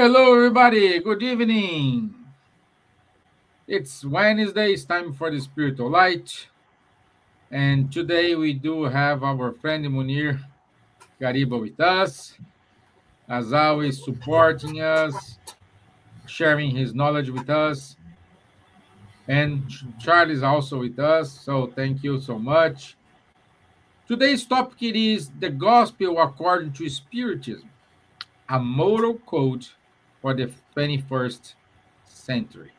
Hello, everybody. Good evening. It's Wednesday. It's time for the Spiritual Light. And today we do have our friend Munir Gariba with us, as always, supporting us, sharing his knowledge with us. And Charlie is also with us. So thank you so much. Today's topic is the Gospel according to Spiritism, a moral code for the 21st century.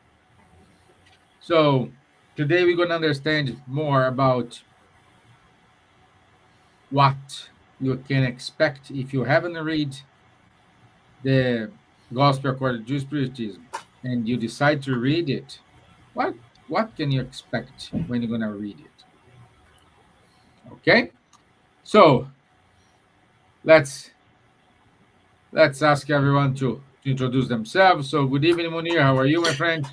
So today we're going to understand more about what you can expect if you haven't read the Gospel according to Spiritism and you decide to read it. What what can you expect when you're going to read it? Okay? So, let's let's ask everyone to introduce themselves. So, good evening, Munir. How are you, my friend?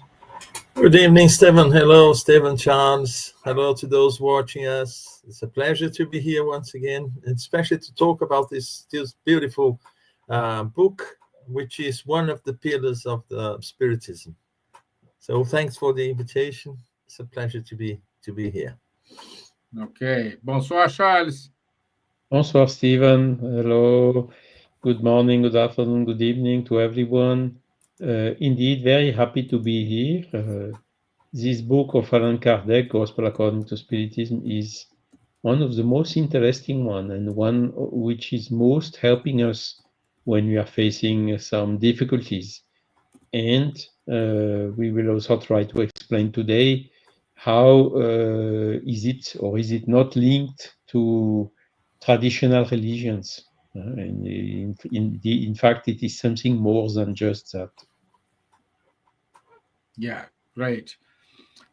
Good evening, Stevan. Hello, Stevan, Charles. Hello to those watching us. It's a pleasure to be here once again, and especially to talk about this beautiful book, which is one of the pillars of the Spiritism. So thanks for the invitation. It's a pleasure to be here. Okay. Bonsoir, Charles. Bonsoir, Stevan. Hello. Good morning, good afternoon, good evening to everyone. Indeed, very happy to be here. This book of Allan Kardec, Gospel According to Spiritism, is one of the most interesting one and one which is most helping us when we are facing some difficulties. And we will also try to explain today how is it or is it not linked to traditional religions. And in fact, it is something more than just that. Yeah, great.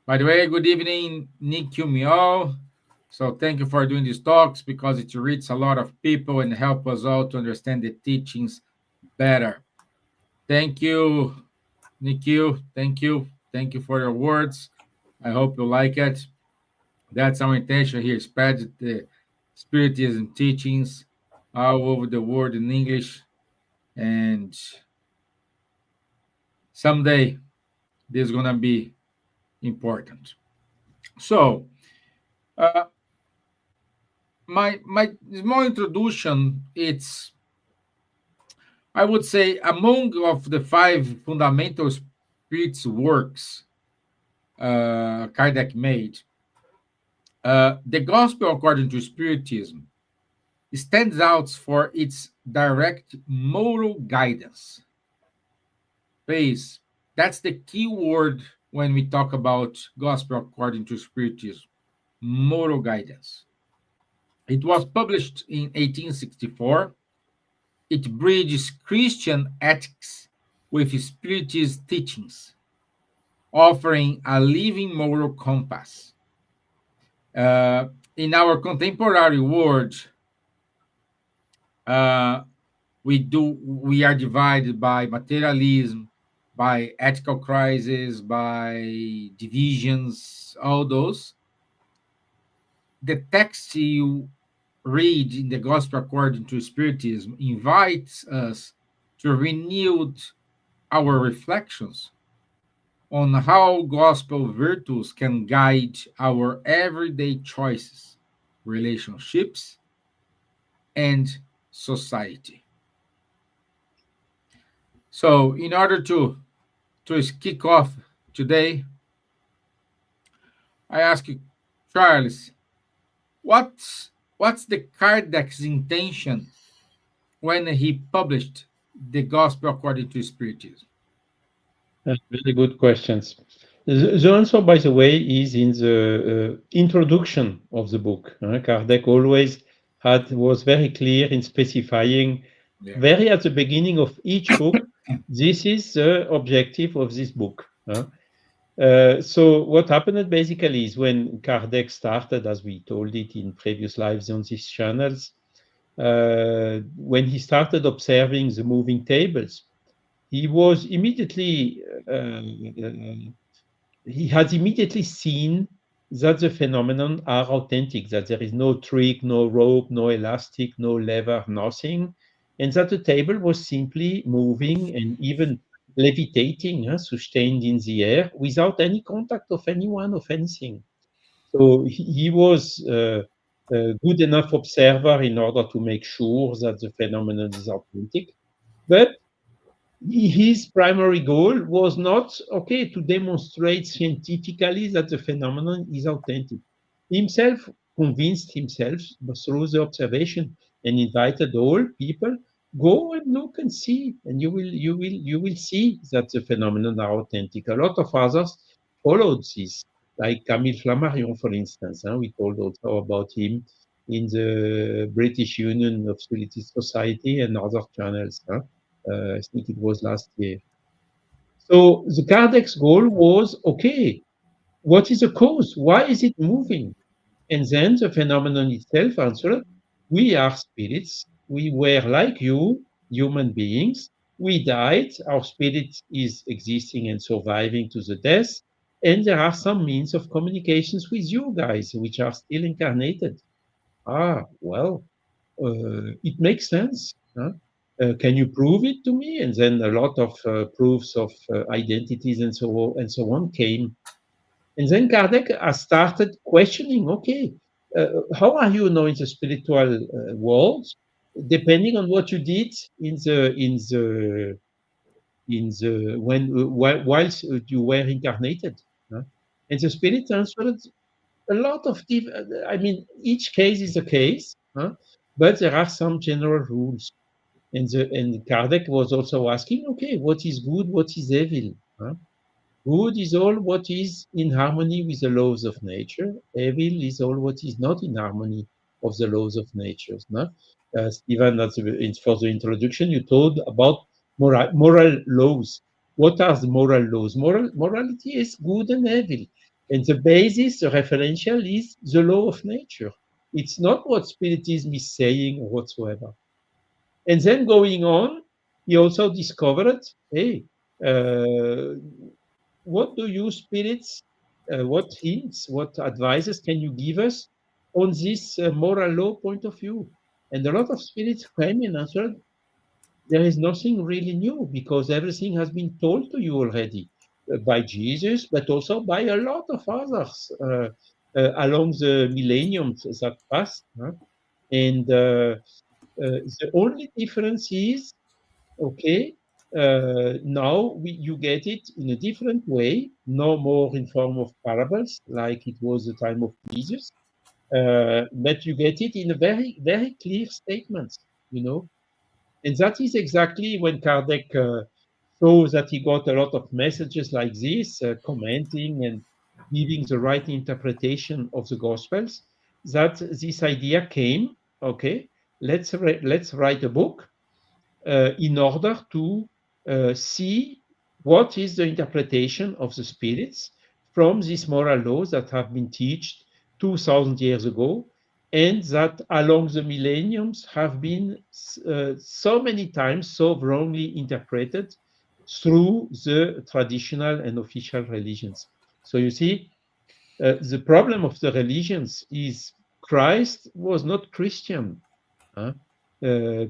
By the way, good evening, Nick Miao. So thank you for doing these talks because it reaches a lot of people and help us all to understand the teachings better. Thank you, Nikhil. Thank you. Thank you for your words. I hope you like it. That's our intention here, spread the Spiritism teachings all over the world in English. And someday this is going to be important. So, uh, my small introduction, it's, I would say, among of the five fundamental spirits works Kardec made, the Gospel according to Spiritism stands out for its direct moral guidance. Please, that's the key word when we talk about Gospel according to Spiritism, moral guidance. It was published in 1864. It bridges Christian ethics with Spiritist teachings, offering a living moral compass. In our contemporary world, uh, we are divided by materialism, by ethical crisis, by divisions, all those. The text you read in the Gospel according to Spiritism invites us to renew our reflections on how gospel virtues can guide our everyday choices, relationships, and society. So, in order to kick off today, I ask you, Charles, what's the Kardec's intention when he published the Gospel according to Spiritism? Very good questions. The answer, by the way, is in the introduction of the book. Kardec always was very clear in specifying, very at the beginning of each book, this is the objective of this book. So what happened basically is when Kardec started, as we told it in previous lives on these channels, when he started observing the moving tables, he was immediately he had immediately seen that the phenomenon are authentic, that there is no trick, no rope, no elastic, no lever, nothing. and that the table was simply moving and even levitating, sustained in the air without any contact of anyone, of anything. So he was a good enough observer in order to make sure that the phenomenon is authentic. But his primary goal was not, okay, to demonstrate scientifically that the phenomenon is authentic. Himself convinced himself through the observation and invited all people, go and look and see, and you will see that the phenomenon are authentic. A lot of others followed this, like Camille Flammarion, for instance. We told also about him in the British Union of Spiritist Society and other channels. I think it was last year. So the Kardec's goal was, okay, what is the cause? Why is it moving? And then the phenomenon itself answered, we are spirits. We were like you, human beings. We died. Our spirit is existing and surviving to the death. And there are some means of communications with you guys, which are still incarnated. Well, it makes sense. Can you prove it to me? And then a lot of proofs of identities and so on came. And then Kardec has started questioning, okay, how are you now in the spiritual world, depending on what you did whilst you were incarnated. And the spirit answered a lot of I mean, each case is a case, but there are some general rules. And Kardec was also asking, okay, what is good, what is evil? Good is all what is in harmony with the laws of nature. Evil is all what is not in harmony of the laws of nature. Stevan, for the introduction, you told about moral laws. What are the moral laws? Morality is good and evil. And the basis, the referential, is the law of nature. It's not what Spiritism is saying or whatsoever. And then going on, he also discovered, hey, what do you spirits, what hints, what advices can you give us on this moral law point of view? And a lot of spirits came and answered, there is nothing really new because everything has been told to you already by Jesus, but also by a lot of others along the millenniums that passed. And the only difference is, okay, now you get it in a different way, no more in form of parables like it was the time of Jesus, but you get it in a very, very clear statements, And that is exactly when Kardec saw that he got a lot of messages like this, commenting and giving the right interpretation of the Gospels, that this idea came, okay, let's write a book in order to see what is the interpretation of the spirits from these moral laws that have been taught 2,000 years ago and that along the millenniums have been so many times so wrongly interpreted through the traditional and official religions. So you see, the problem of the religions is Christ was not Christian.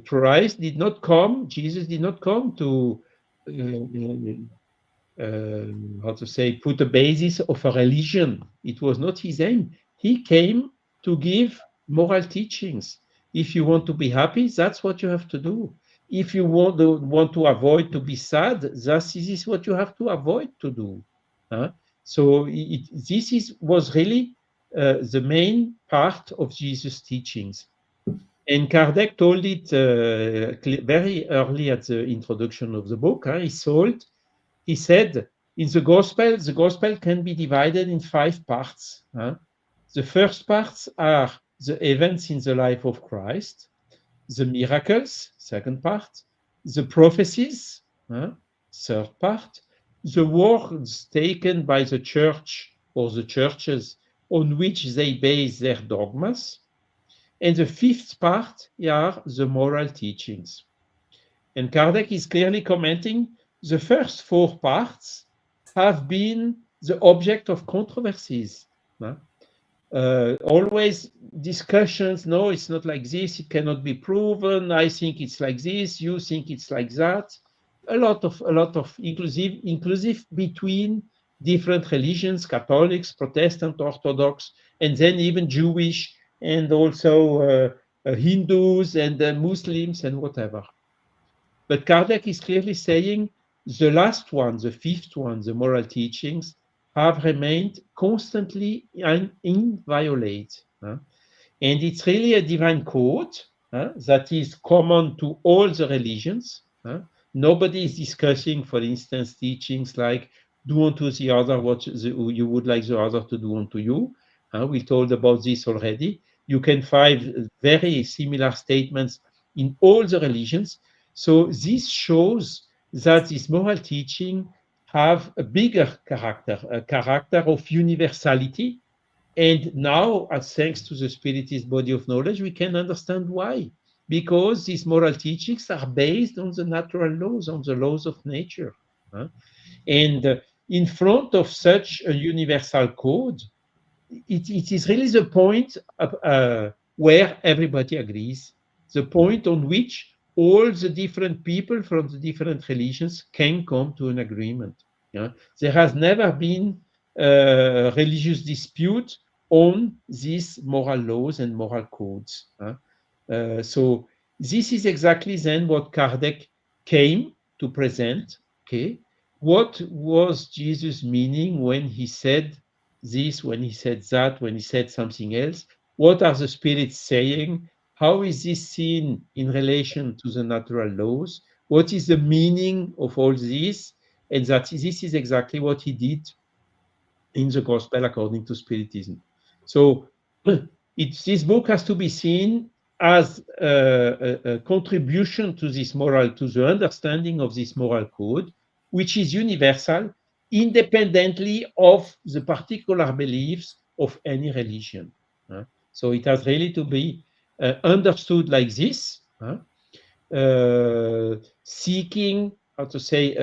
Christ did not come, Jesus did not come to, put a basis of a religion. It was not his aim. He came to give moral teachings. If you want to be happy, that's what you have to do. If you want to avoid to be sad, this is what you have to avoid to do. So this was really the main part of Jesus' teachings. And Kardec told it very early at the introduction of the book. He said, in the gospel can be divided in 5 parts. The first parts are the events in the life of Christ, the miracles, second part, the prophecies, third part, the words taken by the church or the churches on which they base their dogmas, and the 5th part are the moral teachings. And Kardec is clearly commenting the first 4 parts have been the object of controversies. always discussions. No, it's not like this. It cannot be proven. I think it's like this. You think it's like that. A lot of inclusive between different religions, Catholics, Protestant, Orthodox, and then even Jewish, and also Hindus and Muslims and whatever. But Kardec is clearly saying the last one, the fifth one, the moral teachings, have remained constantly inviolate. And it's really a divine code that is common to all the religions. Nobody is discussing, for instance, teachings like do unto the other what you would like the other to do unto you. We told about this already. You can find very similar statements in all the religions. So this shows that this moral teaching have a bigger character, a character of universality. And now, thanks to the Spiritist body of knowledge, we can understand why. Because these moral teachings are based on the natural laws, on the laws of nature. And in front of such a universal code, it is really the point where everybody agrees, the point on which all the different people from the different religions can come to an agreement. There has never been a religious dispute on these moral laws and moral codes. So this is exactly then what Kardec came to present. Okay, what was Jesus meaning when he said this, when he said that, when he said something else? What are the spirits saying? How is this seen in relation to the natural laws? What is the meaning of all this? And that this is exactly what he did in the Gospel according to Spiritism. So this book has to be seen as a contribution to this moral, to the understanding of this moral code, which is universal, independently of the particular beliefs of any religion. So it has really to be understood like this, seeking, how to say,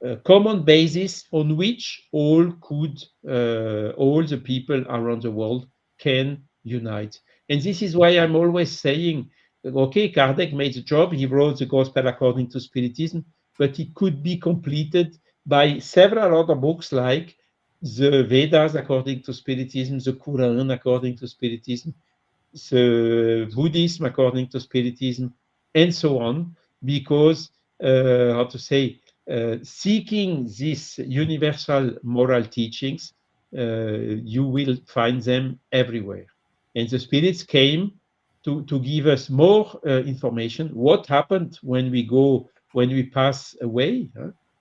a common basis on which all the people around the world can unite. And this is why I'm always saying, okay, Kardec made the job, he wrote the Gospel according to Spiritism, but it could be completed by several other books like the Vedas according to Spiritism, the Quran according to Spiritism, the Buddhism according to Spiritism, and so on, because, how to say, seeking these universal moral teachings, you will find them everywhere. And the spirits came to give us more information. What happened when we pass away,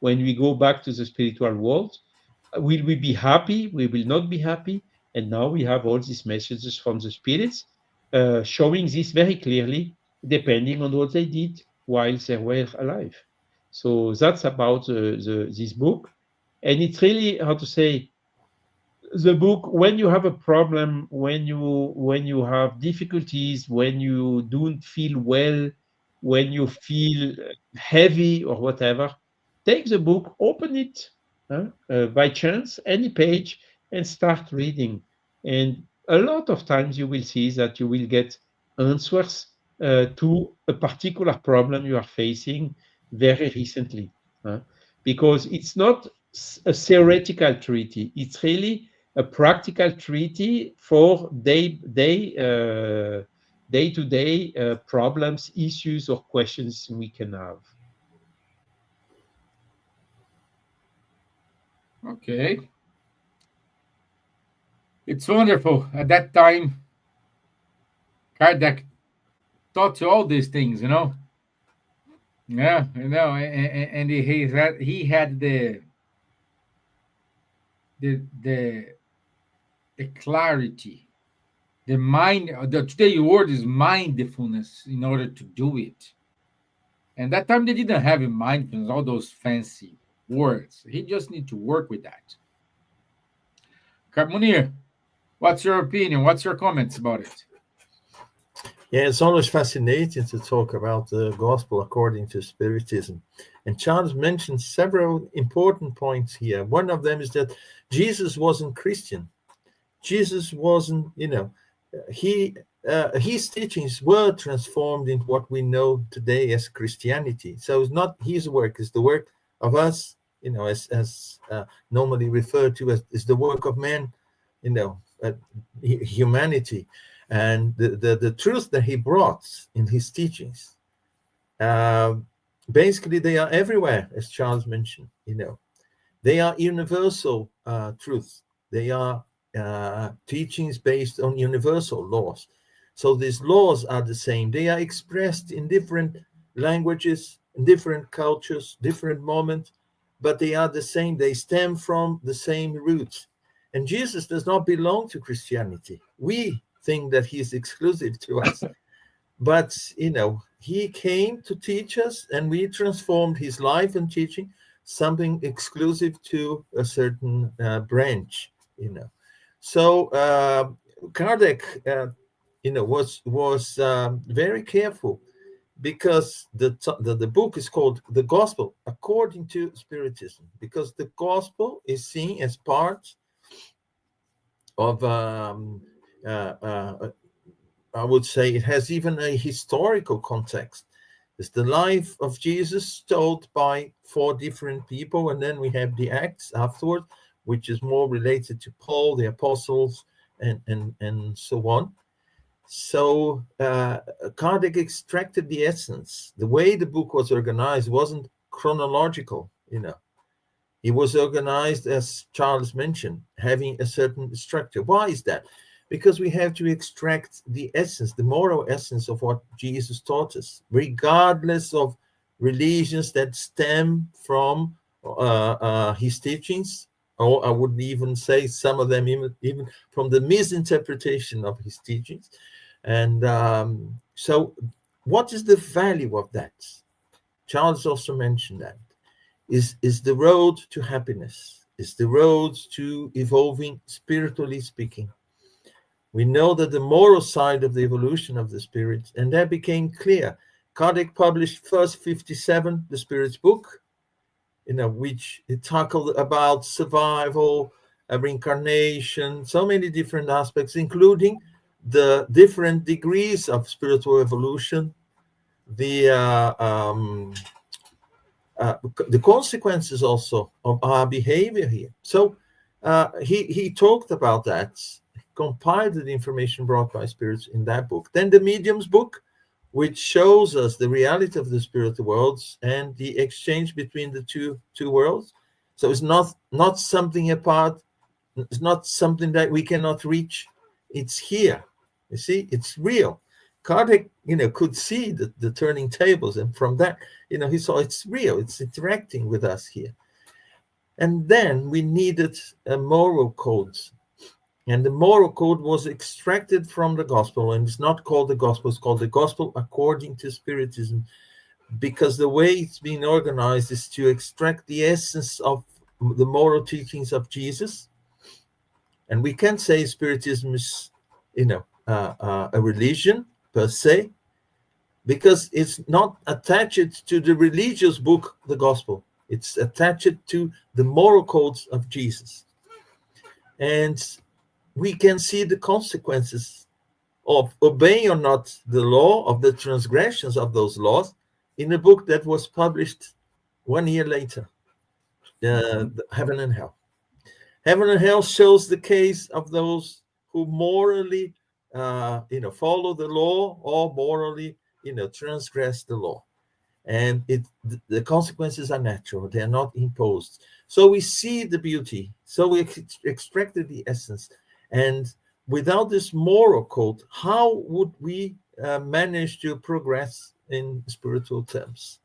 when we go back to the spiritual world? Will we be happy? We will not be happy. And now we have all these messages from the spirits showing this very clearly, depending on what they did while they were alive. So that's about this book. And it's really, how to say, the book, when you have a problem, when you have difficulties, when you don't feel well, when you feel heavy or whatever, take the book, open it by chance, any page, and start reading. And a lot of times you will see that you will get answers to a particular problem you are facing very recently. Because it's not a theoretical treaty, it's really a practical treaty for day-to-day problems, issues, or questions we can have. Okay. It's wonderful. At that time, Kardec taught you all these things, Yeah, and he had the clarity, the mind. Today word is mindfulness in order to do it. And that time they didn't have in mindfulness all those fancy words. He just need to work with that. Munir, what's your opinion? What's your comments about it? Yeah, it's always fascinating to talk about the gospel according to Spiritism. And Charles mentioned several important points here. One of them is that Jesus wasn't Christian. Jesus wasn't, his teachings were transformed into what we know today as Christianity. So it's not his work; it's the work of us, as normally referred to as is the work of man, humanity, and the truth that he brought in his teachings. Basically, they are everywhere, as Charles mentioned. They are universal truths. They are teachings based on universal laws. So these laws are the same. They are expressed in different languages, in different cultures, different moments, but they are the same. They stem from the same roots. And Jesus does not belong to Christianity. We think that he is exclusive to us. But, he came to teach us, and we transformed his life and teaching something exclusive to a certain branch, So Kardec, was very careful, because the book is called The Gospel According to Spiritism, because the gospel is seen as part of I would say it has even a historical context. It's the life of Jesus told by 4 different people, and then we have the Acts afterwards, which is more related to Paul, the apostles, and so on. So Kardec extracted the essence. The way the book was organized wasn't chronological, It was organized, as Charles mentioned, having a certain structure. Why is that? Because we have to extract the essence, the moral essence of what Jesus taught us, regardless of religions that stem from his teachings, or I would even say some of them even from the misinterpretation of his teachings. And so what is the value of that? Charles also mentioned that. Is the road to happiness, is the road to evolving spiritually speaking. We know that the moral side of the evolution of the spirit, and that became clear. Kardec published first 57, the Spirit's book, which it tackled about survival, reincarnation, so many different aspects, including the different degrees of spiritual evolution, the consequences also of our behavior here. So he talked about that, compiled the information brought by spirits in that book. Then the Medium's book, which shows us the reality of the spiritual worlds and the exchange between the two worlds. So it's not something apart. It's not something that we cannot reach. It's here. You see, it's real. Kardec, could see the turning tables, and from that, he saw it's real. It's interacting with us here. And then we needed a moral code. And the moral code was extracted from the gospel, and it's not called the gospel, it's called the gospel according to Spiritism, because the way it's been organized is to extract the essence of the moral teachings of Jesus. And we can't say Spiritism is, a religion per se, because it's not attached to the religious book, the gospel. It's attached to the moral codes of Jesus. And we can see the consequences of obeying or not the law, of the transgressions of those laws, in a book that was published 1 year later, Heaven and Hell. Heaven and Hell shows the case of those who morally, follow the law, or morally, transgress the law. And the consequences are natural; they are not imposed. So we see the beauty. So we extracted the essence. And without this moral code, how would we manage to progress in spiritual terms?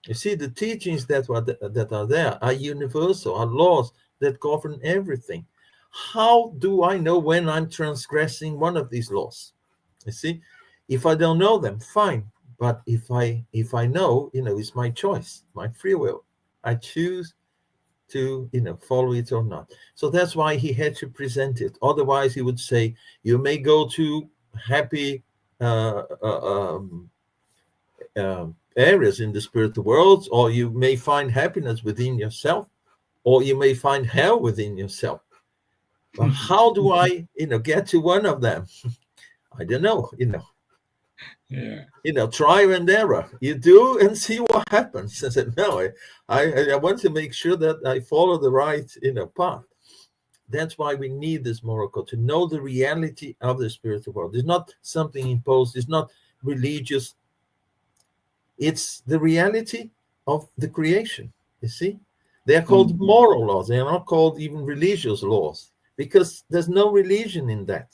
You see, the teachings that are there are universal, are laws that govern everything. How do I know when I'm transgressing one of these laws? You see, if I don't know them, fine. But if I know, it's my choice, my free will. I choose to follow it or not. So that's why he had to present it. Otherwise, he would say, you may go to happy areas in the spiritual world, or you may find happiness within yourself, or you may find hell within yourself. Well, how do I, get to one of them? I don't know, Yeah. Trial and error. You do and see what happens. I said, no, I want to make sure that I follow the right, path. That's why we need this moral code, to know the reality of the spiritual world. It's not something imposed. It's not religious. It's the reality of the creation. You see, they are called moral laws. They are not called even religious laws, because there's no religion in that.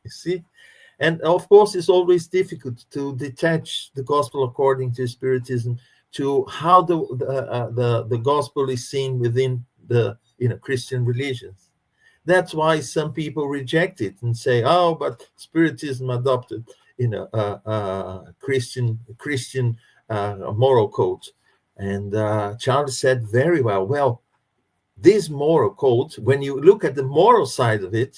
You see, and of course, it's always difficult to detach the gospel according to Spiritism to how the gospel is seen within the Christian religions. That's why some people reject it and say, "Oh, but Spiritism adopted, Christian moral code." And Charles said very well. Well, this moral code, when you look at the moral side of it,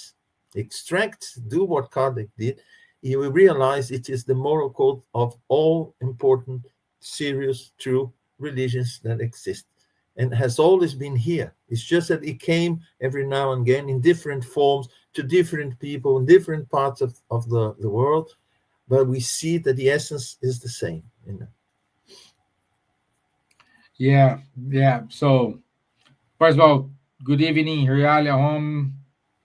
do what Kardec did, you will realize it is the moral code of all important, serious, true religions that exist, and has always been here. It's just that it came every now and again in different forms to different people in different parts of the world, but we see that the essence is the same. Yeah. So, first of all, good evening, Realia Home,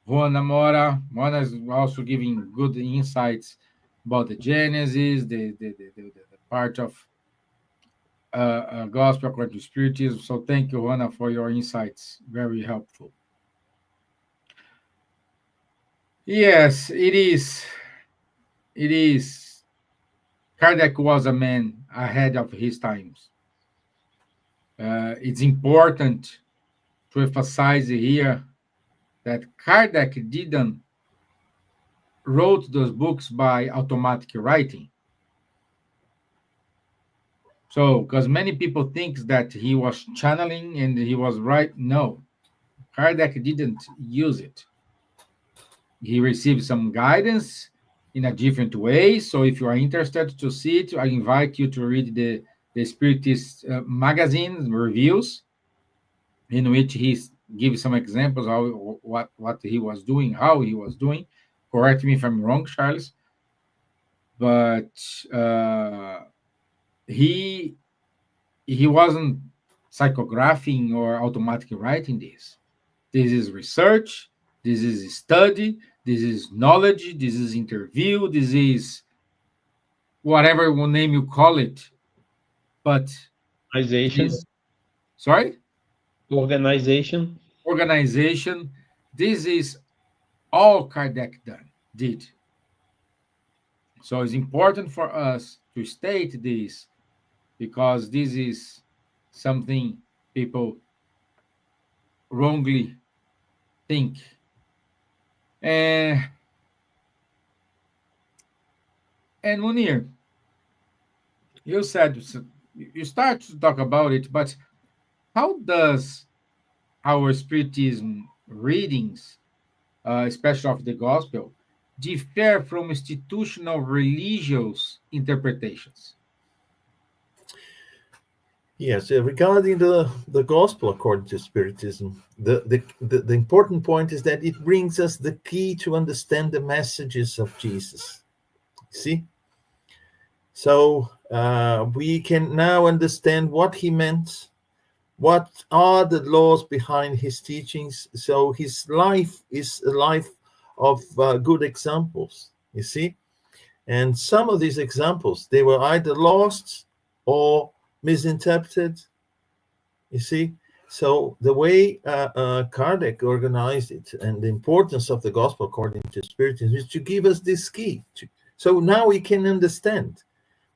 Juana Mora. Juana is also giving good insights about the Genesis, the part of gospel according to Spiritism. So, thank you, Juana, for your insights. Very helpful. Yes, it is. It is. Kardec was a man ahead of his times. It's important to emphasize here that Kardec didn't wrote those books by automatic writing. So, because many people think that he was channeling and he was right, no, Kardec didn't use it. He received some guidance in a different way. So, if you are interested to see it, I invite you to read the Spiritist magazine reviews, in which he gives some examples what he was doing, how he was doing. Correct me if I'm wrong, Charles, but he wasn't psychographing or automatically writing this. This is research, this is study, this is knowledge, this is interview, this is whatever name you call it. But Organization. this, sorry, Organization. organization. This is all Kardec did. So it's important for us to state this, because this is something people wrongly think. And Munir, you said you start to talk about it, but how does our Spiritism readings, especially of the Gospel, differ from institutional religious interpretations? Yes, regarding the gospel according to Spiritism, the important point is that it brings us the key to understand the messages of Jesus. See? So we can now understand what he meant, what are the laws behind his teachings. So his life is a life of good examples, you see? And some of these examples, they were either lost or misinterpreted, you see. So the way Kardec organized it, and the importance of the gospel according to Spiritism, is to give us this key. So now we can understand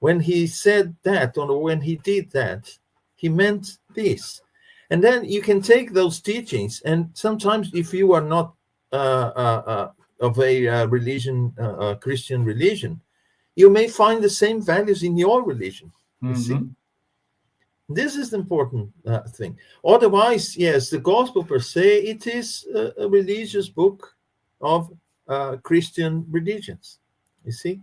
when he said that, or when he did that, he meant this. And then you can take those teachings, and sometimes if you are not of a religion, Christian religion, you may find the same values in your religion, you see. This is the important thing. Otherwise, yes, the gospel per se, it is a religious book of Christian religions, you see.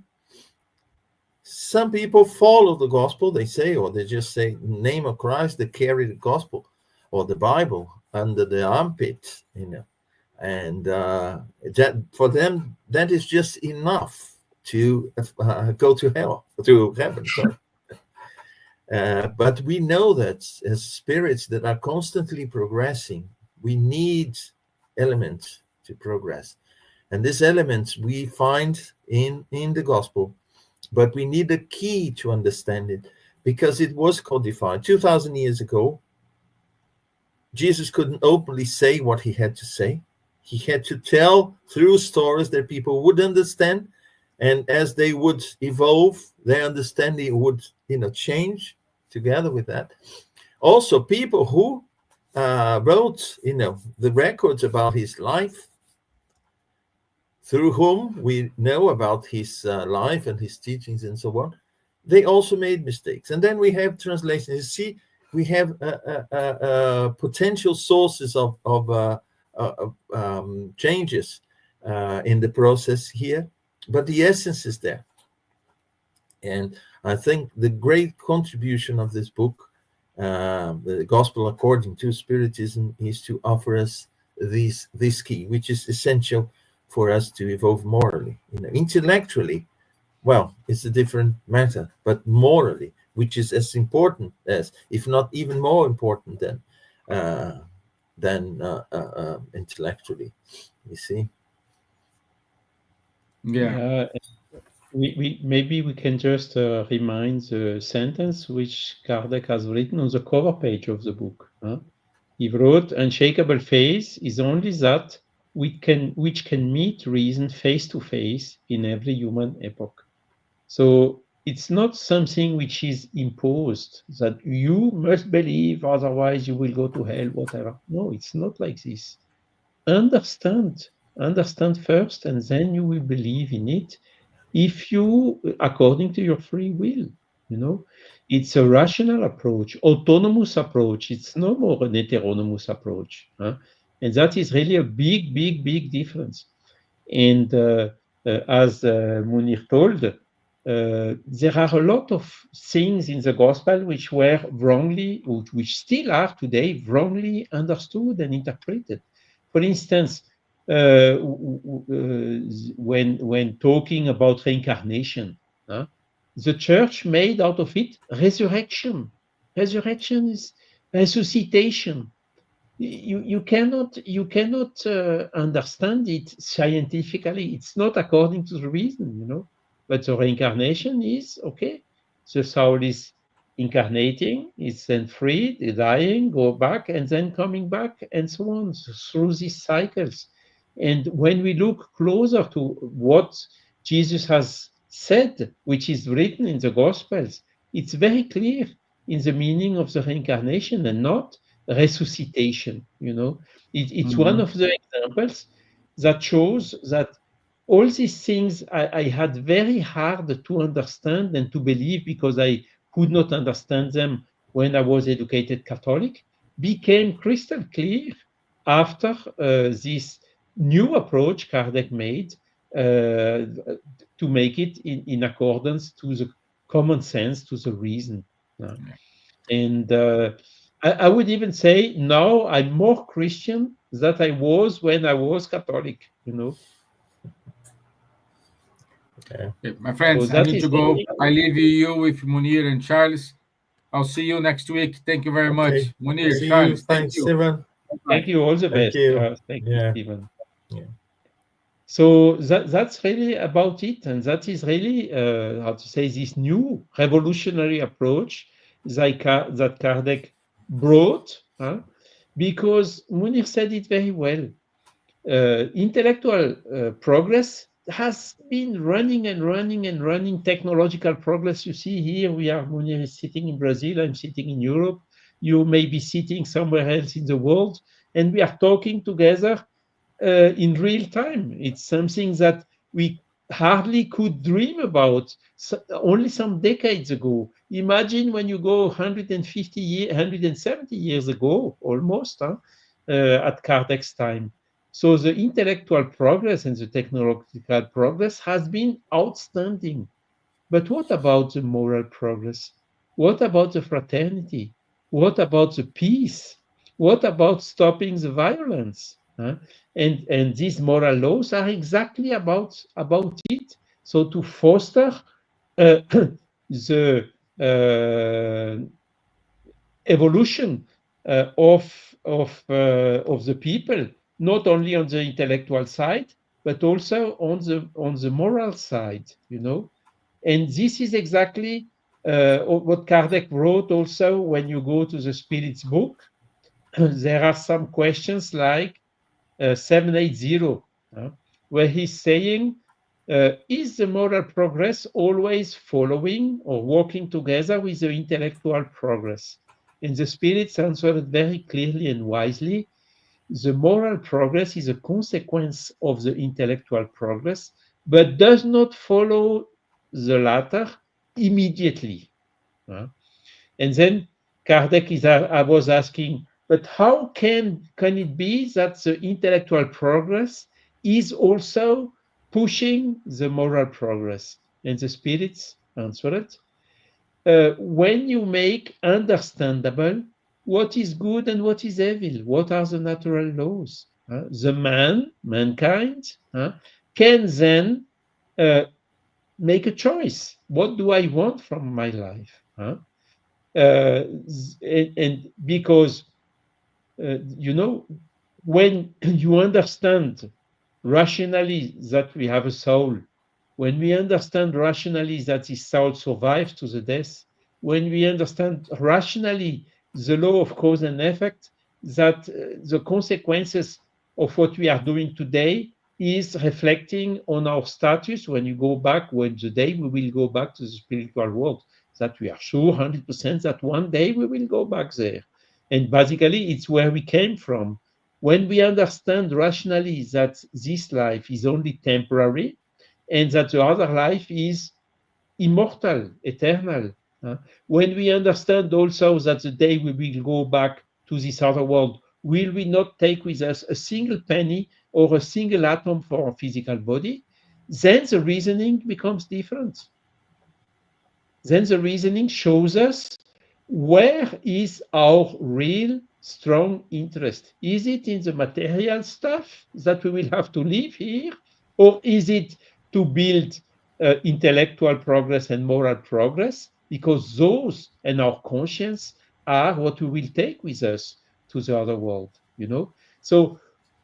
Some people follow the gospel, they say, or they just say, name of Christ, they carry the gospel or the Bible under the armpit, you know. and that for them that is just enough to go to hell, to heaven. Sorry. But we know that as spirits that are constantly progressing, we need elements to progress. And these elements we find in the gospel, but we need a key to understand it because it was codified 2,000 years ago. Jesus couldn't openly say what he had to say. He had to tell through stories that people would understand. And as they would evolve, their understanding would, change together with that. Also, people who wrote, the records about his life, through whom we know about his life and his teachings and so on, they also made mistakes. And then we have translations. You see, we have potential sources of changes in the process here, but the essence is there. And I think the great contribution of this book, the Gospel According to Spiritism, is to offer us this key, which is essential for us to evolve morally. Intellectually, well, it's a different matter, but morally, which is as important as, if not even more important than intellectually. You see? Yeah. We maybe we can just remind the sentence which Kardec has written on the cover page of the book. He wrote, "Unshakable faith is only that which can meet reason face to face in every human epoch." So it's not something which is imposed, that you must believe, otherwise you will go to hell, whatever. No, it's not like this. Understand first, and then you will believe in it, if you, according to your free will. It's a rational approach, autonomous approach. It's no more an heteronomous approach, and that is really a big difference. And as Munir told, there are a lot of things in the gospel which were wrongly, which still are today wrongly understood and interpreted. For instance, when talking about reincarnation, the church made out of it resurrection. Resurrection is resuscitation. You cannot understand it scientifically. It's not according to the reason, But the reincarnation is okay. The soul is incarnating, is then freed, dying, go back, and then coming back, and so on through these cycles. And when we look closer to what Jesus has said, which is written in the Gospels, it's very clear in the meaning of the reincarnation and not resuscitation. It's one of the examples that shows that all these things I had very hard to understand and to believe, because I could not understand them when I was educated Catholic, became crystal clear after this new approach Kardec made to make it in accordance to the common sense, to the reason. And I would even say now I'm more Christian than I was when I was Catholic, Okay, my friends, So I that need is to go. really- I leave you with Munir and Charles. I'll see you next week. Thank you very much. Okay. Munir, See you. Charles, thank Thanks, you. Stevan. Thank you, all the Thank best. you. Thank you, Yeah. Stevan. Yeah. So that's really about it, and that is really how to say, this new revolutionary approach that Kardec brought, because Munir said it very well. Intellectual progress has been running and running and running. Technological progress, you see here, Munir is sitting in Brazil, I'm sitting in Europe, you may be sitting somewhere else in the world, and we are talking together in real time. It's something that we hardly could dream about only some decades ago. Imagine when you go 170 years ago, almost, at Kardec's time. So the intellectual progress and the technological progress has been outstanding. But what about the moral progress? What about the fraternity? What about the peace? What about stopping the violence? And these moral laws are exactly about it. So to foster the evolution of the people, not only on the intellectual side, but also on the moral side, And this is exactly what Kardec wrote also when you go to the Spirit's book. There are some questions like 780, where he's saying, is the moral progress always following or working together with the intellectual progress? And the Spirits answered very clearly and wisely, the moral progress is a consequence of the intellectual progress, but does not follow the latter immediately. And then Kardec I was asking, but how can it be that the intellectual progress is also pushing the moral progress? And the Spirits answered, when you make understandable what is good and what is evil, what are the natural laws, the mankind, can then make a choice. What do I want from my life? And because when you understand rationally that we have a soul, when we understand rationally that this soul survives to the death, when we understand rationally the law of cause and effect, that the consequences of what we are doing today is reflecting on our status when the day we will go back to the spiritual world, that we are sure 100% that one day we will go back there. And basically, it's where we came from. When we understand rationally that this life is only temporary and that the other life is immortal, eternal, when we understand also that the day we will go back to this other world, will we not take with us a single penny or a single atom for our physical body, then the reasoning becomes different. Then the reasoning shows us where is our real strong interest. Is it in the material stuff that we will have to live here? Or is it to build intellectual progress and moral progress? Because those and our conscience are what we will take with us to the other world, So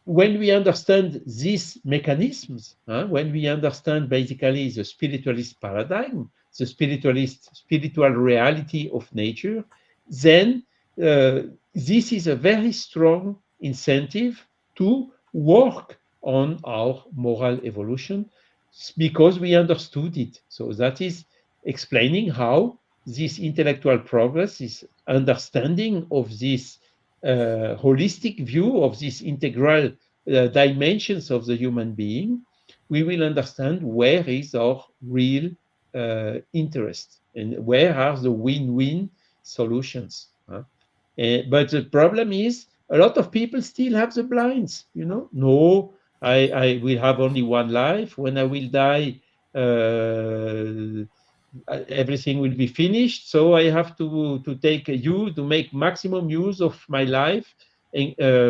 when we understand these mechanisms, when we understand basically the spiritualist paradigm, the spiritual reality of nature, then this is a very strong incentive to work on our moral evolution because we understood it. So that is explaining how this intellectual progress, this understanding of this holistic view of these integral dimensions of the human being, we will understand where is our real interest and where are the win-win solutions. But the problem is a lot of people still have the blinds, No, I will have only one life. When I will die, everything will be finished. So I have to make maximum use of my life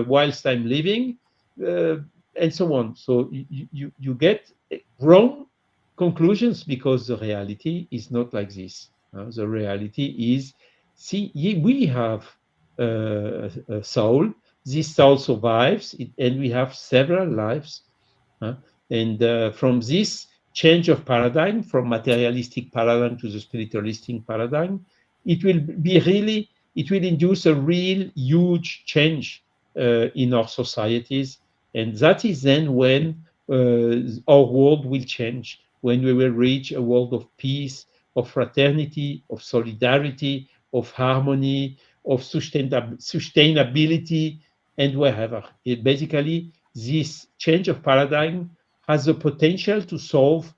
whilst I'm living, and so on. So you get wrong conclusions because the reality is not like this. The reality is, we have a soul. This soul survives, and we have several lives. And from this change of paradigm, from materialistic paradigm to the spiritualistic paradigm, it will induce a real huge change in our societies. And that is then when our world will change, when we will reach a world of peace, of fraternity, of solidarity, of harmony, of sustainability, and wherever. Basically, this change of paradigm has the potential to solve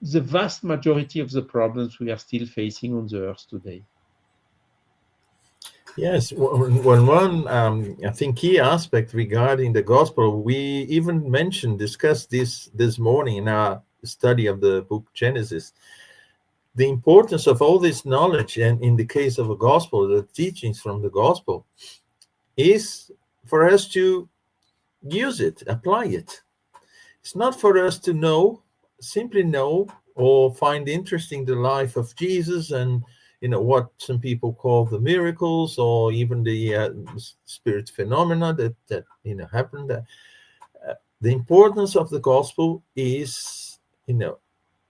the vast majority of the problems we are still facing on the earth today. Yes, one I think key aspect regarding the gospel, we even discussed this morning in our study of the book Genesis. The importance of all this knowledge, and in the case of a gospel, the teachings from the gospel, is for us to use it, apply it. It's not for us to know, simply know, or find interesting the life of Jesus and what some people call the miracles, or even the spirit phenomena that happened. The importance of the gospel is, or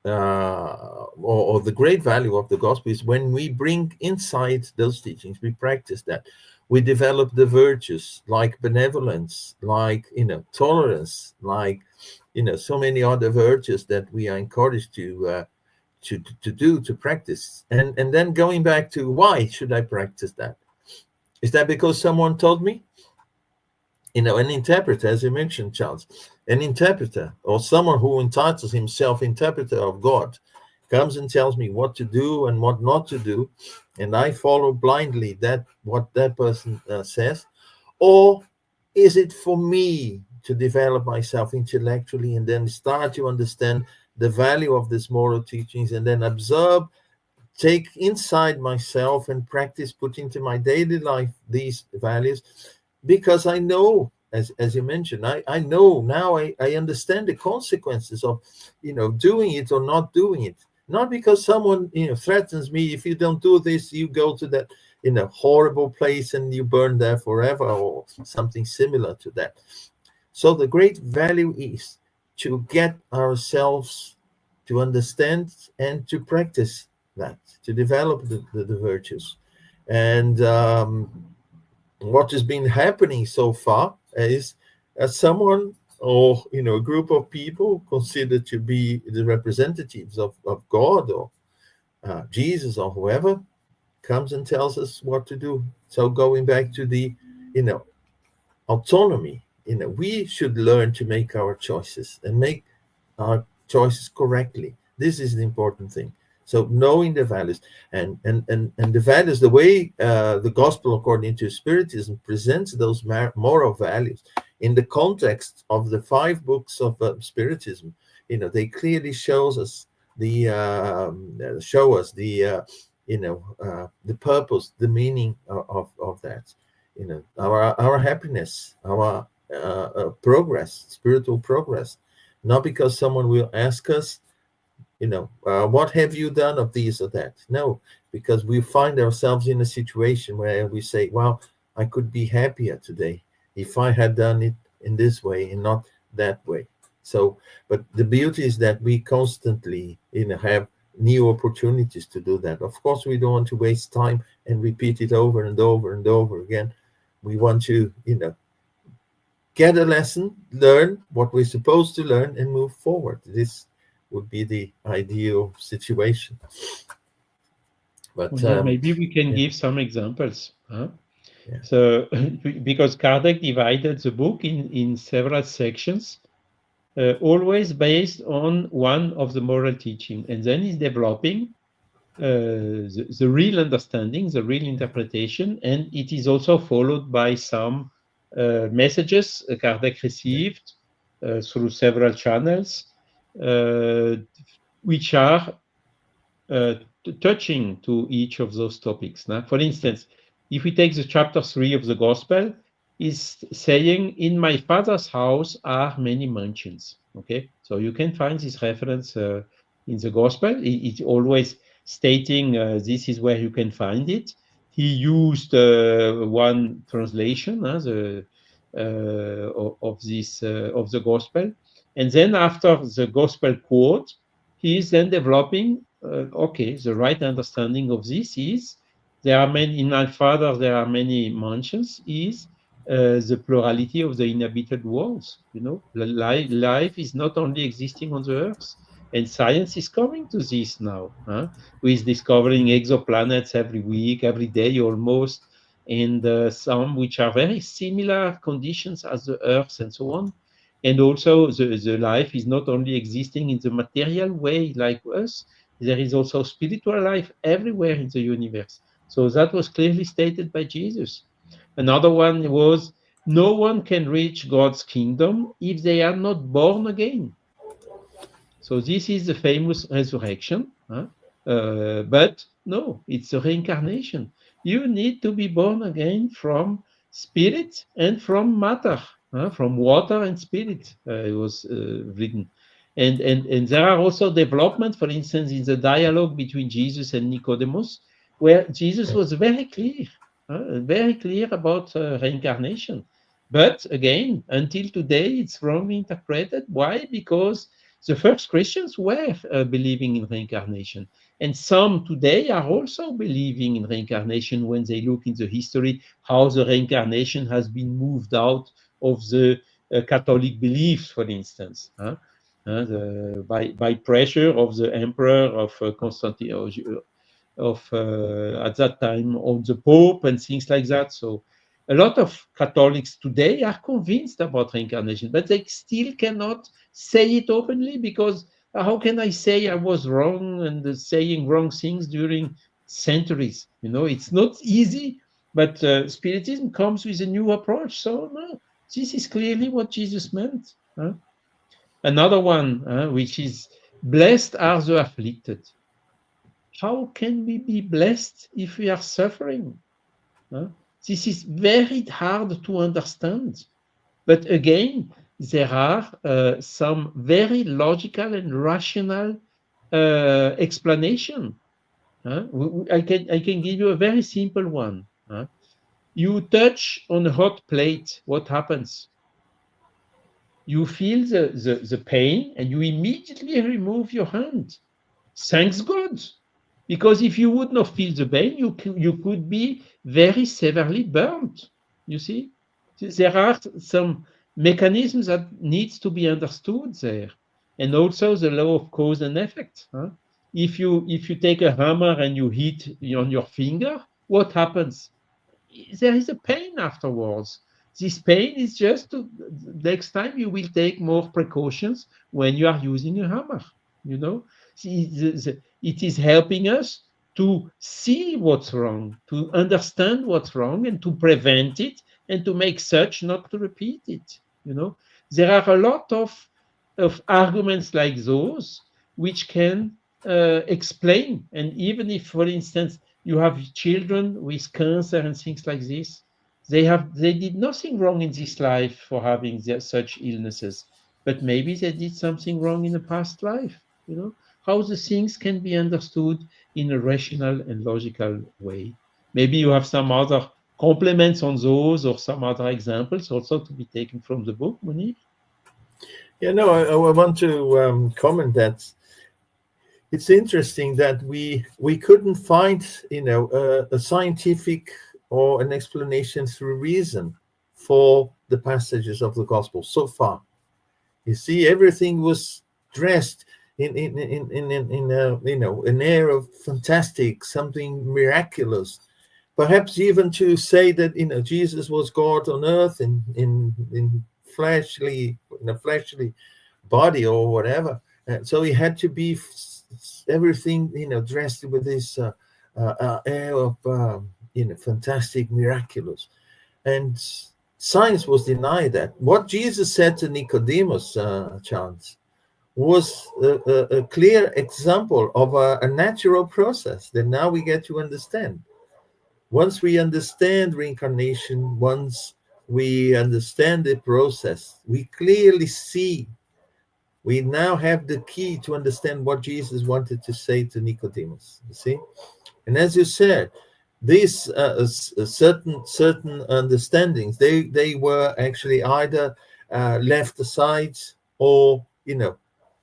the great value of the gospel is when we bring inside those teachings, we practice that. We develop the virtues like benevolence, like tolerance, like so many other virtues that we are encouraged to practice. And then going back to why should I practice that? Is that because someone told me? An interpreter, as you mentioned, Charles, an interpreter or someone who entitles himself interpreter of God comes and tells me what to do and what not to do, and I follow blindly what that person says? Or is it for me to develop myself intellectually and then start to understand the value of these moral teachings and then observe, take inside myself and practice, put into my daily life these values? Because I know, as you mentioned, I know now, I understand the consequences of doing it or not doing it. Not because someone threatens me, if you don't do this, you go to that horrible place and you burn there forever, or something similar to that. So the great value is to get ourselves to understand and to practice that, to develop the virtues. And what has been happening so far is someone or a group of people considered to be the representatives of God or Jesus or whoever comes and tells us what to do. So going back to the autonomy, we should learn to make our choices and make our choices correctly. This is the important thing. So knowing the values and the values, the way the gospel according to Spiritism presents those moral values in the context of the 5 books of Spiritism, they clearly show us the purpose, the meaning of that. Our happiness, our progress, spiritual progress, not because someone will ask us, what have you done of this or that? No, because we find ourselves in a situation where we say, well, I could be happier today if I had done it in this way and not that way. So, but the beauty is that we constantly, have new opportunities to do that. Of course, we don't want to waste time and repeat it over and over and over again. We want to, get a lesson, learn what we're supposed to learn, and move forward. This would be the ideal situation. But maybe we can give some examples. Huh? Yeah. So, because Kardec divided the book in several sections, always based on one of the moral teaching, and then he's developing the real understanding, the real interpretation, and it is also followed by some messages Kardec received through several channels, which are touching to each of those topics. Now, for instance, if we take the chapter 3 of the Gospel, is saying, "In my Father's house are many mansions." Okay, so you can find this reference in the Gospel. It's always stating this is where you can find it. He used one translation of the Gospel, and then after the Gospel quote, he is then developing. Okay, the right understanding of this is there are many in our Father. There are many mansions. Is the plurality of the inhabited worlds. Life is not only existing on the Earth, and science is coming to this now, with discovering exoplanets every week, every day almost, and some which are very similar conditions as the Earth and so on. And also the life is not only existing in the material way like us, there is also spiritual life everywhere in the universe. So that was clearly stated by Jesus. Another one was, no one can reach God's kingdom if they are not born again. So this is the famous resurrection. But no, it's a reincarnation. You need to be born again from spirit and from matter. from water and spirit. It was written. And there are also developments, for instance, in the dialogue between Jesus and Nicodemus, where Jesus was very clear about reincarnation. But again, until today, it's wrongly interpreted. Why? Because the first Christians were believing in reincarnation. And some today are also believing in reincarnation when they look in the history, how the reincarnation has been moved out of the Catholic beliefs, for instance. By pressure of the emperor of Constantine, of at that time on the Pope and things like that. So a lot of Catholics today are convinced about reincarnation, but they still cannot say it openly because how can I say I was wrong and saying wrong things during centuries? It's not easy, but Spiritism comes with a new approach. So no, this is clearly what Jesus meant. Another one, which is blessed are the afflicted. How can we be blessed if we are suffering? This is very hard to understand. But again, there are some very logical and rational explanation. I can give you a very simple one. You touch on a hot plate, what happens? You feel the pain and you immediately remove your hand. Thanks God. Because if you would not feel the pain, you could be very severely burned. You see? There are some mechanisms that needs to be understood there. And also the law of cause and effect. If you take a hammer and you hit on your finger, what happens? There is a pain afterwards. This pain is just next time you will take more precautions when you are using a hammer. It is helping us to see what's wrong, to understand what's wrong, and to prevent it, and to make such not to repeat it. There are a lot of arguments like those which can explain. And even if, for instance, you have children with cancer and things like this, they did nothing wrong in this life for having such illnesses, but maybe they did something wrong in the past life. How the things can be understood in a rational and logical way. Maybe you have some other compliments on those or some other examples also to be taken from the book, Munir? Yeah, no, I want to comment that it's interesting that we couldn't find, a scientific or an explanation through reason for the passages of the gospel so far. You see, everything was dressed in an air of fantastic, something miraculous. Perhaps even to say that Jesus was God on earth in a fleshly body or whatever. So he had to be everything dressed with this air of fantastic, miraculous, and science was denied that. What Jesus said to Nicodemus, Chance, was a clear example of a natural process that now we get to understand. Once we understand reincarnation, once we understand the process, we clearly see. We now have the key to understand what Jesus wanted to say to Nicodemus. You see, and as you said, these certain understandings they were actually either left aside or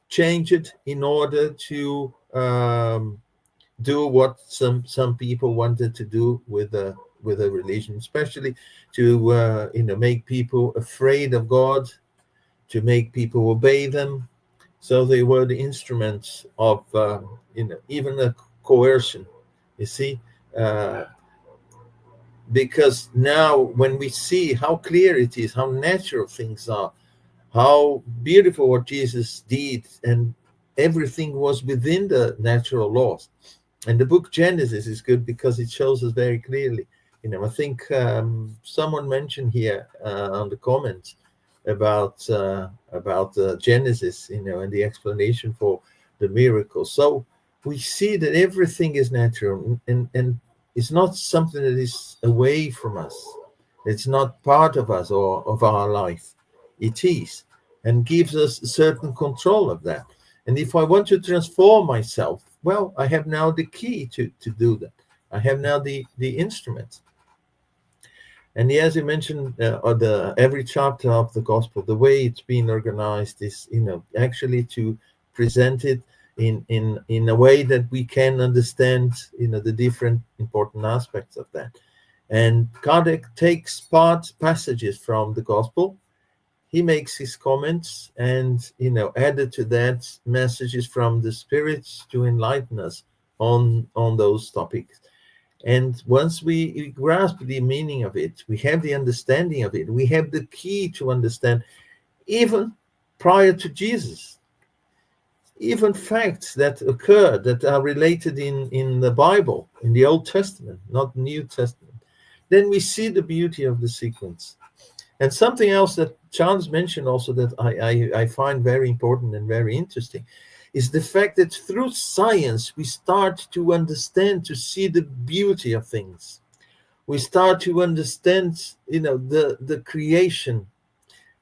changed in order to do what some people wanted to do with a religion, especially to make people afraid of God, to make people obey them. So they were the instruments of even a coercion. You see, because now when we see how clear it is, how natural things are, how beautiful what Jesus did, and everything was within the natural laws. And the book Genesis is good because it shows us very clearly. I think someone mentioned here on the comments about Genesis, and the explanation for the miracle. So we see that everything is natural, and it's not something that is away from us. It's not part of us or of our life. it is, and gives us a certain control of that. And if I want to transform myself, well, I have now the key to do that. I have now the instrument. And as you mentioned, every chapter of the gospel, the way it's been organized is, actually to present it in a way that we can understand, the different important aspects of that. And Kardec takes passages from the gospel. He makes his comments, and added to that messages from the spirits to enlighten us on those topics. And once we grasp the meaning of it, we have the understanding of it, we have the key to understand, even prior to Jesus, even facts that occur that are related in the Bible, in the Old Testament, not New Testament. Then we see the beauty of the sequence. And something else that Charles mentioned also that I find very important and very interesting is the fact that through science, we start to understand, to see the beauty of things. We start to understand, the creation.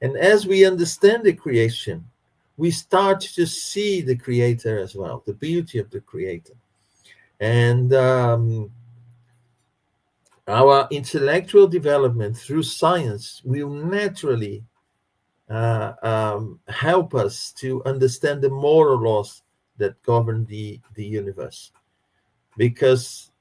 And as we understand the creation, we start to see the creator as well, the beauty of the creator. And our intellectual development through science will naturally help us to understand the moral laws that govern the universe, because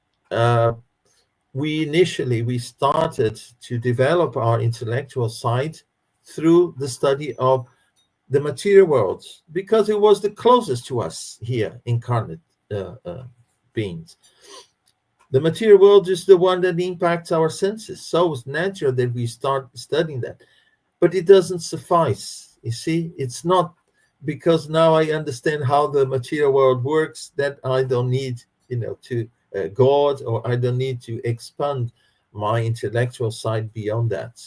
we started to develop our intellectual side through the study of the material world, because it was the closest to us here, incarnate beings. The material world is the one that impacts our senses, so it's natural that we start studying that. But it doesn't suffice. You see, it's not because now I understand how the material world works that I don't need, to God, or I don't need to expand my intellectual side beyond that.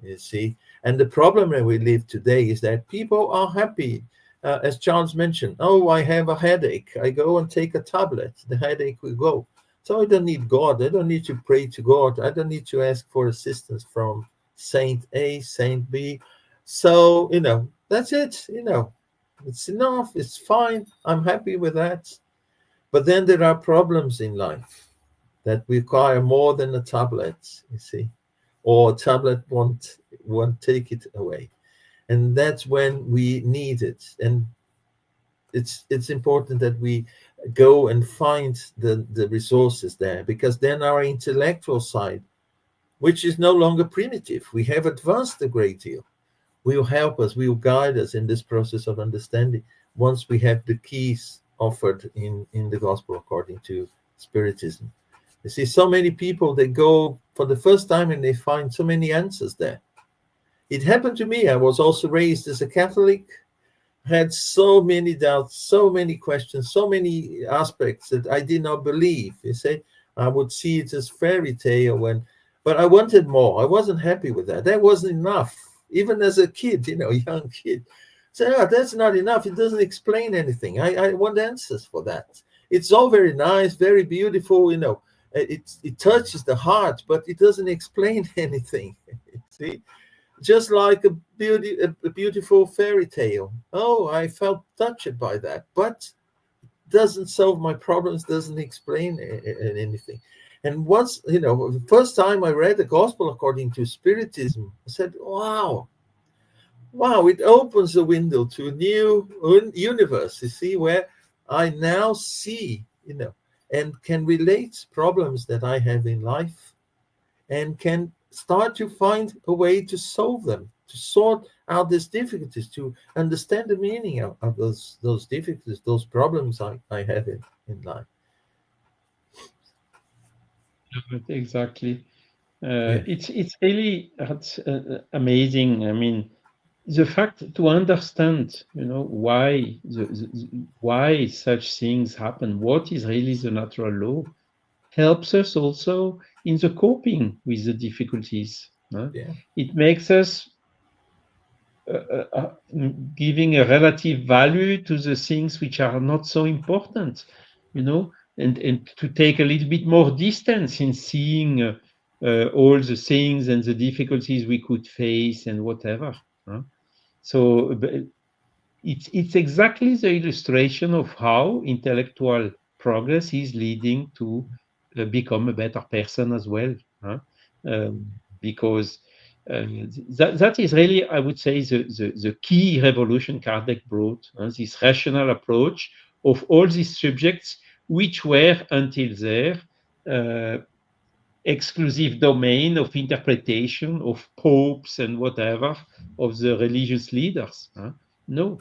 You see, and the problem that we live today is that people are happy, as Charles mentioned. Oh, I have a headache. I go and take a tablet. The headache will go. So I don't need God. I don't need to pray to God. I don't need to ask for assistance from Saint A, Saint B. So, that's it. It's enough. It's fine. I'm happy with that. But then there are problems in life that require more than a tablet, you see, or a tablet won't take it away. And that's when we need it. And it's important that we go and find the resources there, because then our intellectual side, which is no longer primitive, we have advanced a great deal, will help us, will guide us in this process of understanding once we have the keys offered in the gospel according to Spiritism. You see, so many people, they go for the first time and they find so many answers there. It happened to me. I was also raised as a Catholic, had so many doubts, so many questions, so many aspects that I did not believe. You see, I would see it as fairy tale, but I wanted more. I wasn't happy with that. That wasn't enough. Even as a kid, young kid. So that's not enough. It doesn't explain anything. I want answers for that. It's all very nice, very beautiful, it touches the heart, but it doesn't explain anything. See? Just like a beautiful fairy tale. Oh, I felt touched by that, but doesn't solve my problems, doesn't explain anything. And once, the first time I read the gospel according to Spiritism, I said, wow, it opens a window to a new universe, you see, where I now see, and can relate problems that I have in life, and can start to find a way to solve them, to sort out these difficulties, to understand the meaning of those difficulties, those problems I have in life. Exactly. It's really amazing. I mean, the fact to understand, why why such things happen, what is really the natural law, helps us also in the coping with the difficulties. Yeah. It makes us giving a relative value to the things which are not so important, and to take a little bit more distance in seeing all the things and the difficulties we could face and whatever. So it's exactly the illustration of how intellectual progress is leading to become a better person as well. Huh? Because that is really, I would say, the key revolution Kardec brought, this rational approach of all these subjects, which were until there exclusive domain of interpretation of popes and whatever, of the religious leaders. No,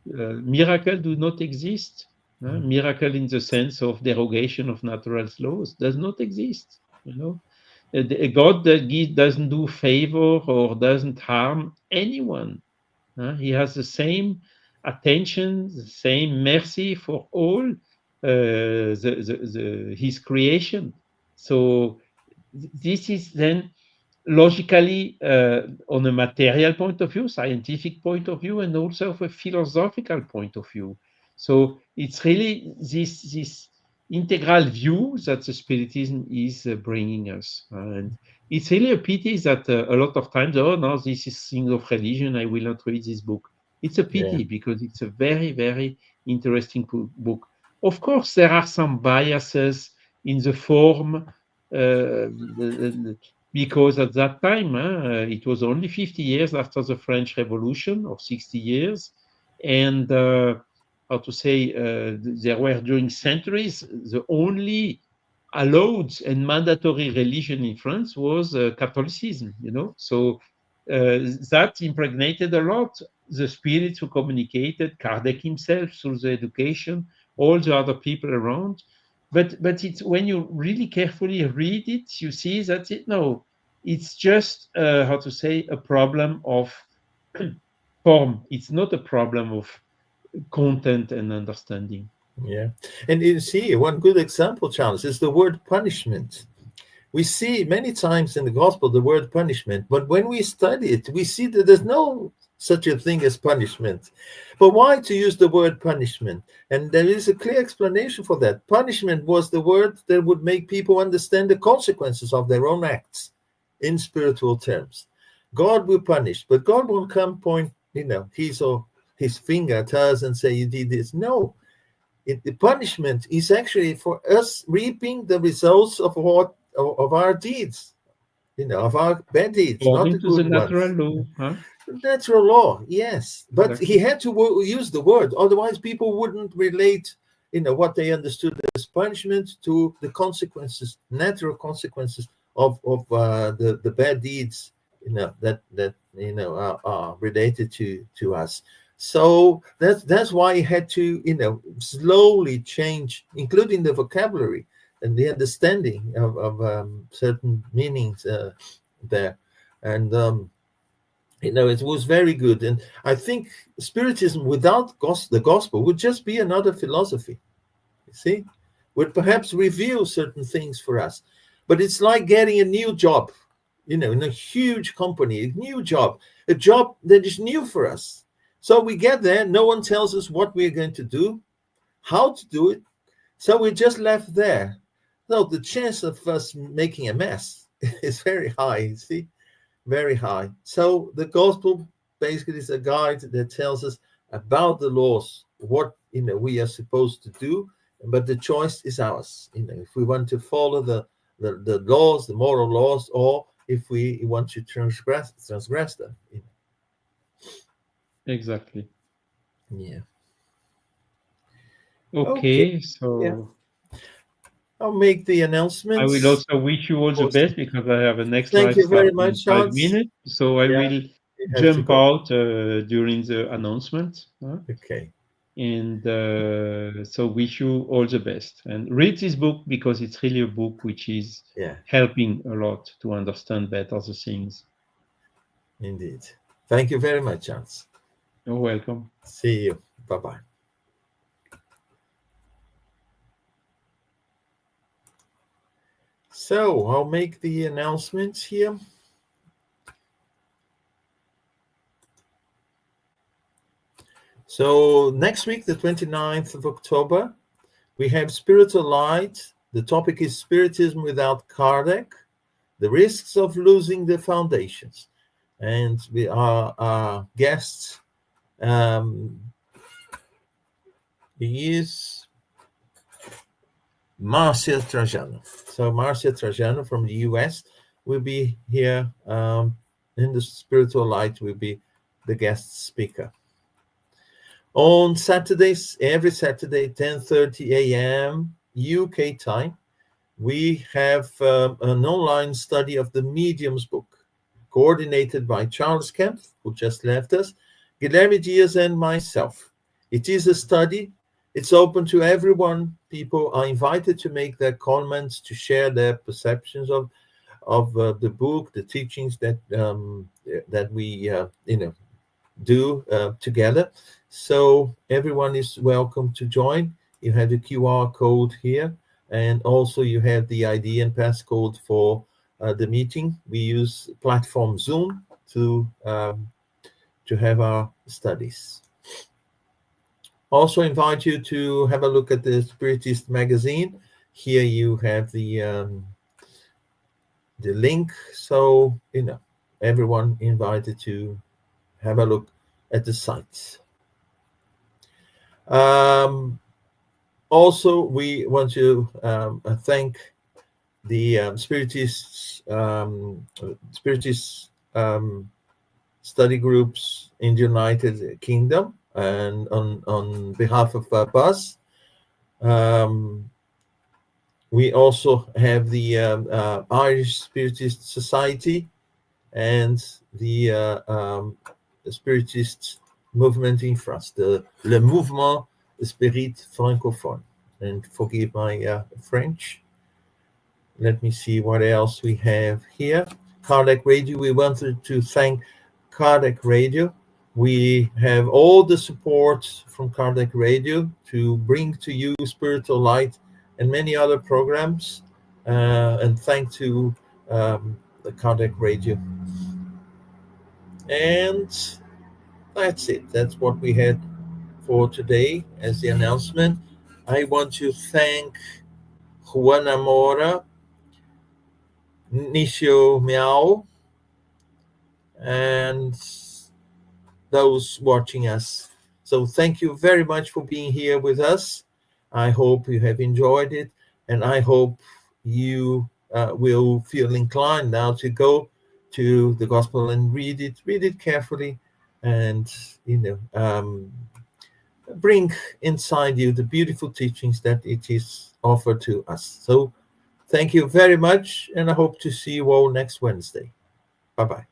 miracle do not exist. Miracle in the sense of derogation of natural laws does not exist. A God that doesn't do favor or doesn't harm anyone. He has the same attention, the same mercy for all his creation. So this is then logically on a material point of view, scientific point of view, and also a philosophical point of view. So it's really this integral view that the Spiritism is bringing us. And it's really a pity that a lot of times, oh no, this is thing of religion, I will not read this book. It's a pity because it's a very, very interesting book. Of course, there are some biases in the form, because at that time, it was only 50 years after the French Revolution, or 60 years. And how to say, there were during centuries, the only allowed and mandatory religion in France was Catholicism, So that impregnated a lot the spirits who communicated, Kardec himself through the education, all the other people around. But it's when you really carefully read it, you see that it's just how to say, a problem of form. It's not a problem of content and understanding. Yeah. And you see, one good example, Charles, is the word punishment. We see many times in the gospel the word punishment, but when we study it, we see that there's no such a thing as punishment. But why to use the word punishment? And there is a clear explanation for that. Punishment was the word that would make people understand the consequences of their own acts in spiritual terms. God will punish, but God won't come point, his finger at us and say, you did this. No. The punishment is actually for us reaping the results of our deeds, of our bad deeds, not the good natural ones. law, Natural law, yes, but exactly. he had to use the word, otherwise people wouldn't relate, what they understood as punishment to the consequences, natural consequences of the bad deeds, that are related to us. So that's why he had to, slowly change, including the vocabulary and the understanding of certain meanings there. And, it was very good. And I think Spiritism without the gospel would just be another philosophy, you see, would perhaps reveal certain things for us. But it's like getting a new job, in a huge company, a new job, a job that is new for us. So we get there, no one tells us what we're going to do, how to do it. So we're just left there. So the chance of us making a mess is very high, you see, very high. So the gospel basically is a guide that tells us about the laws, what we are supposed to do, but the choice is ours. If we want to follow the laws, the moral laws, or if we want to transgress them. Exactly. Yeah. Okay, so yeah. I'll make the announcements. I will also wish you all the best because I have a next Thank live you very start in much, 5 Charles. minutes. So I will jump out during the announcement. Okay. And so wish you all the best. And read this book because it's really a book which is helping a lot to understand better the things. Indeed. Thank you very much, Charles. You're welcome. See you. Bye-bye. So I'll make the announcements here. So next week, the 29th of October, we have Spiritual Light. The topic is Spiritism without Kardec, the risks of losing the foundations. and we are guests. He is Marcia Trajano. So Marcia Trajano from the US will be here in the Spiritual Light, will be the guest speaker. On Saturdays, every Saturday, 10:30 a.m. UK time, we have an online study of the Mediums book, coordinated by Charles Kempf, who just left us, Guilherme Dias, and myself. It is a study. It's open to everyone. People are invited to make their comments, to share their perceptions of the book, the teachings that we do together. So everyone is welcome to join. You have the QR code here, and also you have the ID and passcode for the meeting. We use platform Zoom to have our studies. Also invite you to have a look at the Spiritist magazine. Here you have the link, so everyone invited to have a look at the site. Also, we want to thank the Spiritist study groups in the United Kingdom, and on behalf of Buzz. We also have the Irish Spiritist Society and the Spiritist movement in France, le mouvement Spirit francophone. And forgive my French. Let me see what else we have here. Kardec Radio. We wanted to thank Kardec Radio. We have all the support from Kardec Radio to bring to you Spiritual Light and many other programs. And thank to the Kardec Radio. And that's it. That's what we had for today as the announcement. I want to thank Juana Mora, Nishio Miao, and those watching us. So thank you very much for being here with us. I hope you have enjoyed it, and I hope you will feel inclined now to go to the Gospel and read it carefully, and bring inside you the beautiful teachings that it is offered to us. So thank you very much, and I hope to see you all next Wednesday. Bye-bye.